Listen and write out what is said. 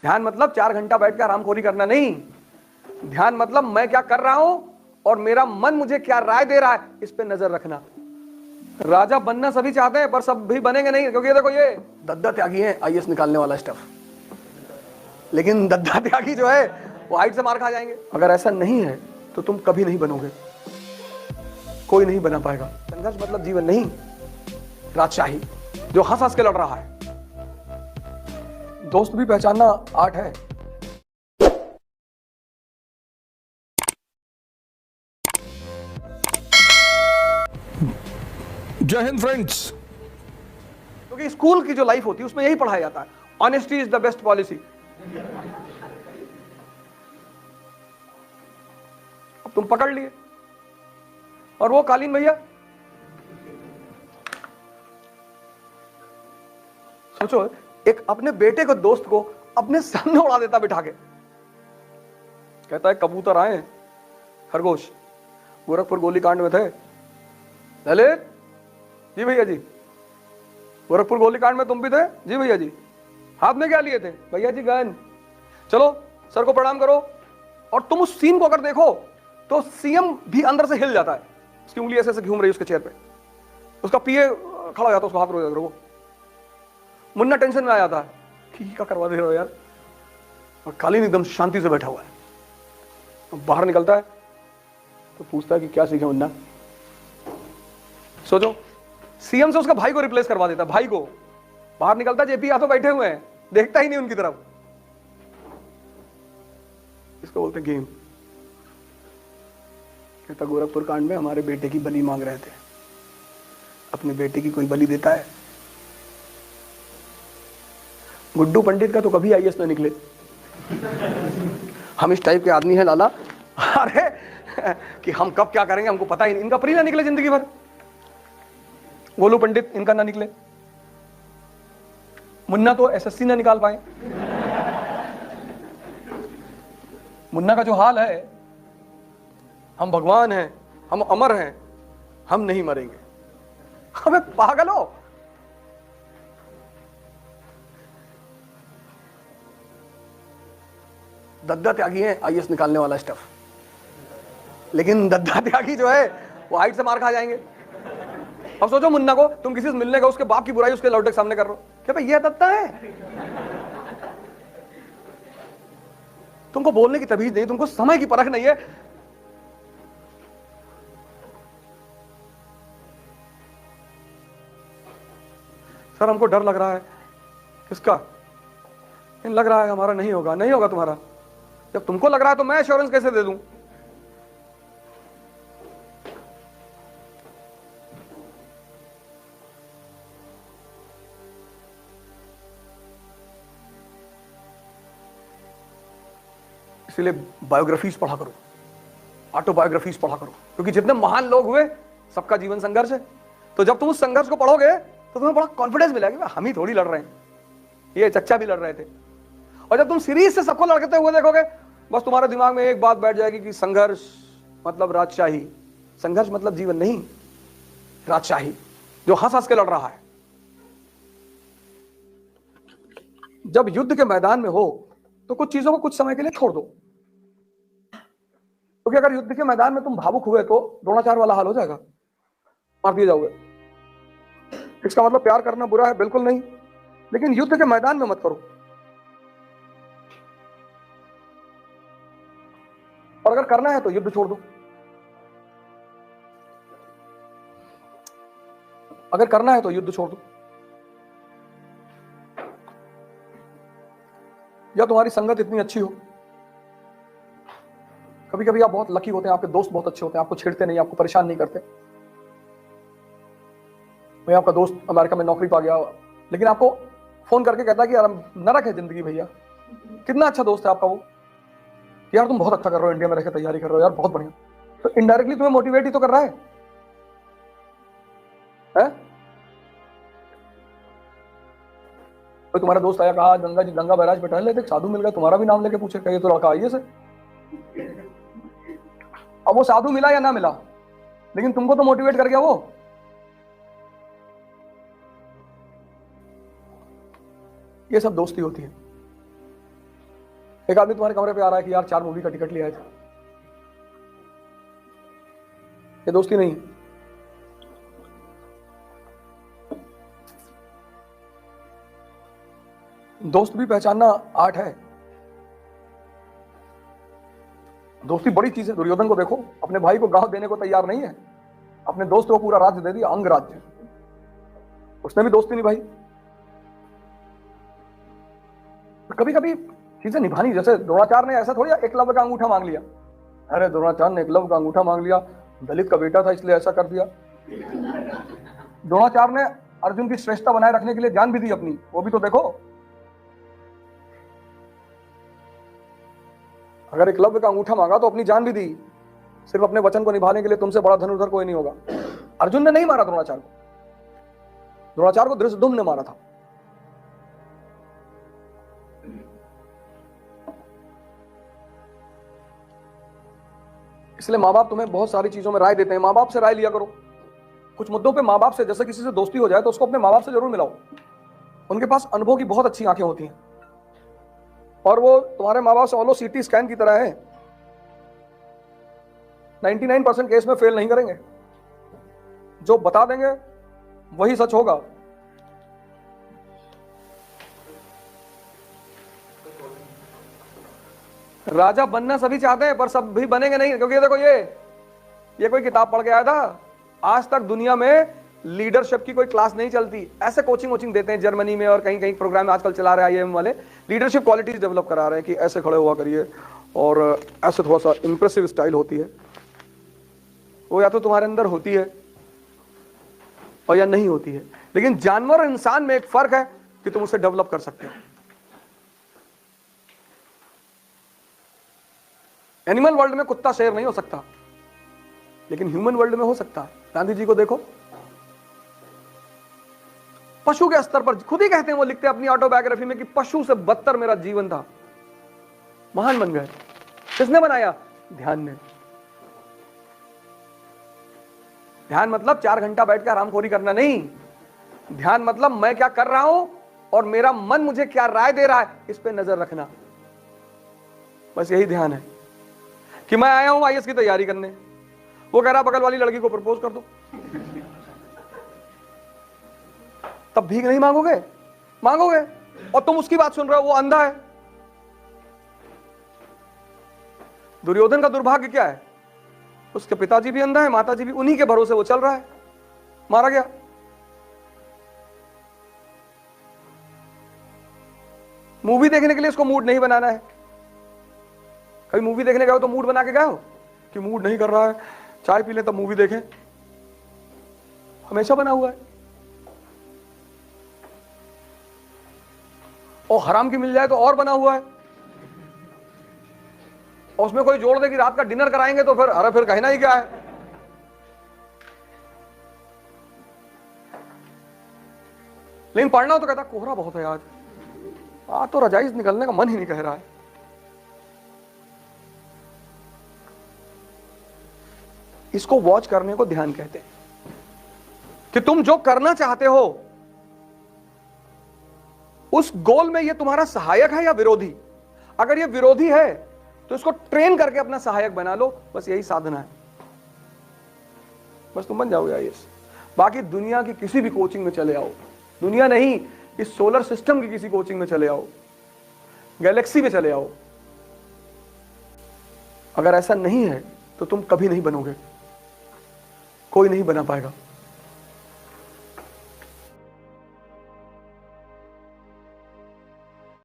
ध्यान मतलब 4 घंटा बैठ कर आरामखोरी करना नहीं। ध्यान मतलब मैं क्या कर रहा हूं और मेरा मन मुझे क्या राय दे रहा है, इस पे नजर रखना। राजा बनना सभी चाहते हैं, पर सब भी बनेंगे नहीं, क्योंकि देखो ये दद्दा त्यागी है आईएएस निकालने वाला स्टफ, लेकिन दद्दा त्यागी जो है वो हाइट से मार खा जाएंगे। अगर ऐसा नहीं है तो तुम कभी नहीं बनोगे, कोई नहीं बना पाएगा। संघर्ष मतलब जीवन नहीं, राजशाही जो हंस हंस के लड़ रहा है। दोस्त भी पहचानना आर्ट है। जय हिंद फ्रेंड्स। क्योंकि स्कूल की जो लाइफ होती है उसमें यही पढ़ाया जाता है, honesty is the best policy. अब तुम पकड़ लिए, और वो कालीन भैया, सोचो एक अपने बेटे को, दोस्त को अपने सामने उड़ा देता बिठा के, कहता है कबूतर आए खरगोश, गोरखपुर गोलीकांड में थे ललित जी, भैया जी गोरखपुर गोलीकांड में तुम भी थे जी, भैया जी हाथ में क्या लिए थे, भैया जी गन, चलो सर को प्रणाम करो। और तुम उस सीन को अगर देखो तो सीएम भी अंदर से हिल जाता है, उसकी उंगली ऐसे ऐसे घूम रही है उसके चेयर पे, उसका पीए खड़ा हो जाता है, उसको हाथ रो, मुन्ना टेंशन में आ जाता है कि क्या करवा दे रहे हो यार, और कालीन एकदम शांति से बैठा हुआ है। बाहर निकलता है तो पूछता है कि क्या सीखे मुन्ना। सोचो सीएम से उसका भाई को रिप्लेस करवा देता, भाई को। बाहर निकलता, जेपी यादव बैठे हुए हैं, देखता ही नहीं उनकी तरफ। इसको बोलते गेम। कहता गोरखपुर कांड में हमारे बेटे की बलि मांग रहे थे, अपने बेटे की कोई बलि देता है? गुड्डू पंडित का तो कभी आईएएस न निकले। हम इस टाइप के आदमी हैं लाला, अरे कि हम कब क्या करेंगे हमको पता ही नहीं। इनका प्री ना निकले जिंदगी भर, गोलू पंडित इनका ना निकले, मुन्ना तो एसएससी ना निकाल पाए। मुन्ना का जो हाल है, हम भगवान हैं, हम अमर हैं, हम नहीं मरेंगे। हमें पागल हो। दद्दा त्यागी है आईएएस निकालने वाला स्टफ, लेकिन दद्दा त्यागी जो है वो हाइट से मार खा जाएंगे। अब सोचो मुन्ना को तुम किसी से मिलने का, उसके बाप की बुराई उसके लौटे के सामने कर रहे हो, क्या भाई ये दद्दा है? तुमको बोलने की तमीज नहीं, तुमको समय की परख नहीं है। सर हमको डर लग रहा है। किसका? लग रहा है हमारा नहीं होगा। नहीं होगा तुम्हारा? जब तुमको लग रहा है तो मैं एश्योरेंस कैसे दे दूं? इसीलिए बायोग्राफीज पढ़ा करो, ऑटोबायोग्राफीज पढ़ा करो, क्योंकि जितने महान लोग हुए सबका जीवन संघर्ष है। तो जब तुम उस संघर्ष को पढ़ोगे तो तुम्हें बड़ा कॉन्फिडेंस मिलेगा कि हम ही थोड़ी लड़ रहे हैं, ये चच्चा भी लड़ रहे थे। और जब तुम सीरीज से सबको लड़ते हुए देखोगे, बस तुम्हारे दिमाग में एक बात बैठ जाएगी कि संघर्ष मतलब राजशाही। संघर्ष मतलब जीवन नहीं, राजशाही जो हंस हंस के लड़ रहा है। जब युद्ध के मैदान में हो तो कुछ चीजों को कुछ समय के लिए छोड़ दो, क्योंकि अगर युद्ध के मैदान में तुम भावुक हुए तो द्रोणाचार्य वाला हाल हो जाएगा, मार दिए जाओगे। इसका मतलब प्यार करना बुरा है? बिल्कुल नहीं, लेकिन युद्ध के मैदान में मत करो। और अगर करना है तो युद्ध छोड़ दो। अगर करना है तो युद्ध छोड़ दो। या तुम्हारी संगत इतनी अच्छी हो, कभी कभी आप बहुत लकी होते हैं, आपके दोस्त बहुत अच्छे होते हैं, आपको छेड़ते नहीं, आपको परेशान नहीं करते। भाई आपका दोस्त अमेरिका में नौकरी पा गया, लेकिन आपको फोन करके कहता है कि यार नरक है जिंदगी भैया। कितना अच्छा दोस्त है आपका वो, यार तुम बहुत अच्छा कर रहे हो, इंडिया में रहकर तैयारी कर रहे हो यार, बहुत बढ़िया। तो इनडायरेक्टली तुम्हें मोटिवेट ही तो कर रहा है? तो तुम्हारा दोस्त आया, कहा गंगा बैराज पे टहल लेते, साधु मिल गया, तुम्हारा भी नाम लेके पूछे कहिए तो लड़का आइए से। अब वो साधु मिला या ना मिला, लेकिन तुमको तो मोटिवेट कर गया वो। ये सब दोस्ती होती है। एक आदमी तुम्हारे कमरे पे आ रहा है कि यार 4 मूवी का टिकट लिया है, ये दोस्ती नहीं। दोस्त भी पहचानना आर्ट है। दोस्ती बड़ी चीज है। दुर्योधन को देखो, अपने भाई को गांव देने को तैयार नहीं है, अपने दोस्त को पूरा राज्य दे दिया, अंग राज्य। उसने भी दोस्ती निभाई। कभी कभी चीजें निभानी, जैसे द्रोणाचार्य ने ऐसा थोड़ी एकलव्य का अंगूठा मांग लिया। अरे द्रोणाचार्य ने एकलव्य का अंगूठा मांग लिया, दलित का बेटा था इसलिए ऐसा कर दिया। द्रोणाचार्य ने अर्जुन की श्रेष्ठता बनाए रखने के लिए जान भी दी अपनी, वो भी तो देखो। अगर एकलव्य का अंगूठा मांगा तो अपनी जान भी दी, सिर्फ अपने वचन को निभाने के लिए। तुमसे बड़ा धनुर्धर कोई नहीं होगा। अर्जुन ने नहीं मारा द्रोणाचार्य को, द्रोणाचार्य को धृष्टद्युम्न ने मारा था। इसलिए माँ बाप तुम्हें बहुत सारी चीजों में राय देते हैं, माँ बाप से राय लिया करो। कुछ मुद्दों पे माँ बाप से, जैसे किसी से दोस्ती हो जाए तो उसको अपने माँ बाप से जरूर मिलाओ। उनके पास अनुभव की बहुत अच्छी आंखें होती हैं, और वो तुम्हारे माँ बाप समझ लो सीटी स्कैन की तरह है। 99% केस में फेल नहीं करेंगे, जो बता देंगे वही सच होगा। राजा बनना सभी चाहते हैं, पर सब भी बनेंगे नहीं, क्योंकि देखो ये कोई किताब पढ़ के आया था। आज तक दुनिया में लीडरशिप की कोई क्लास नहीं चलती। ऐसे कोचिंग देते हैं जर्मनी में और कहीं कहीं प्रोग्राम आजकल चला रहे हैं आईएम वाले, लीडरशिप क्वालिटीज डेवलप करा रहे हैं कि ऐसे खड़े हुआ करिए और ऐसे थोड़ा सा इंप्रेसिव स्टाइल होती है। वो या तो तुम्हारे अंदर होती है और या नहीं होती है। लेकिन जानवर और इंसान में एक फर्क है कि तुम उसे डेवलप कर सकते हो। एनिमल वर्ल्ड में कुत्ता शेर नहीं हो सकता, लेकिन ह्यूमन वर्ल्ड में हो सकता है। गांधी जी को देखो, पशु के स्तर पर खुद ही कहते हैं, वो लिखते हैं अपनी ऑटोबायोग्राफी में कि पशु से बदतर मेरा जीवन था। महान बन गए। किसने बनाया? ध्यान ने। ध्यान मतलब 4 घंटा बैठ के आरामखोरी करना नहीं। ध्यान मतलब मैं क्या कर रहा हूं और मेरा मन मुझे क्या राय दे रहा है, इस पे नजर रखना। बस यही ध्यान है। कि मैं आया हूं आईएएस की तैयारी करने, वो कह रहा बगल वाली लड़की को प्रपोज कर दो, तब भीख नहीं मांगोगे? मांगोगे। और तुम उसकी बात सुन रहे हो, वो अंधा है। दुर्योधन का दुर्भाग्य क्या है? उसके पिताजी भी अंधा है, माताजी भी, उन्हीं के भरोसे वो चल रहा है, मारा गया। मूवी देखने के लिए इसको मूड नहीं बनाना है। कभी मूवी देखने गए हो तो मूड बना के गए हो कि मूड नहीं कर रहा है, चाय पी ले तब मूवी देखें? हमेशा बना हुआ है। और हराम की मिल जाए तो और बना हुआ है। और उसमें कोई जोड़ दे कि रात का डिनर कराएंगे तो फिर अरे फिर कहना ही क्या है। लेकिन पढ़ना हो तो कहता कोहरा बहुत है आज तो रजाई से निकलने का मन ही नहीं कह रहा है। इसको वॉच करने को ध्यान कहते हैं, कि तुम जो करना चाहते हो उस गोल में ये तुम्हारा सहायक है या विरोधी। अगर ये विरोधी है तो इसको ट्रेन करके अपना सहायक बना लो। बस यही साधना है, बस तुम बन जाओगे आईएएस। बाकी दुनिया की किसी भी कोचिंग में चले आओ, दुनिया नहीं इस सोलर सिस्टम की किसी कोचिंग में चले आओ, गैलेक्सी में चले आओ, अगर ऐसा नहीं है तो तुम कभी नहीं बनोगे, कोई नहीं बना पाएगा।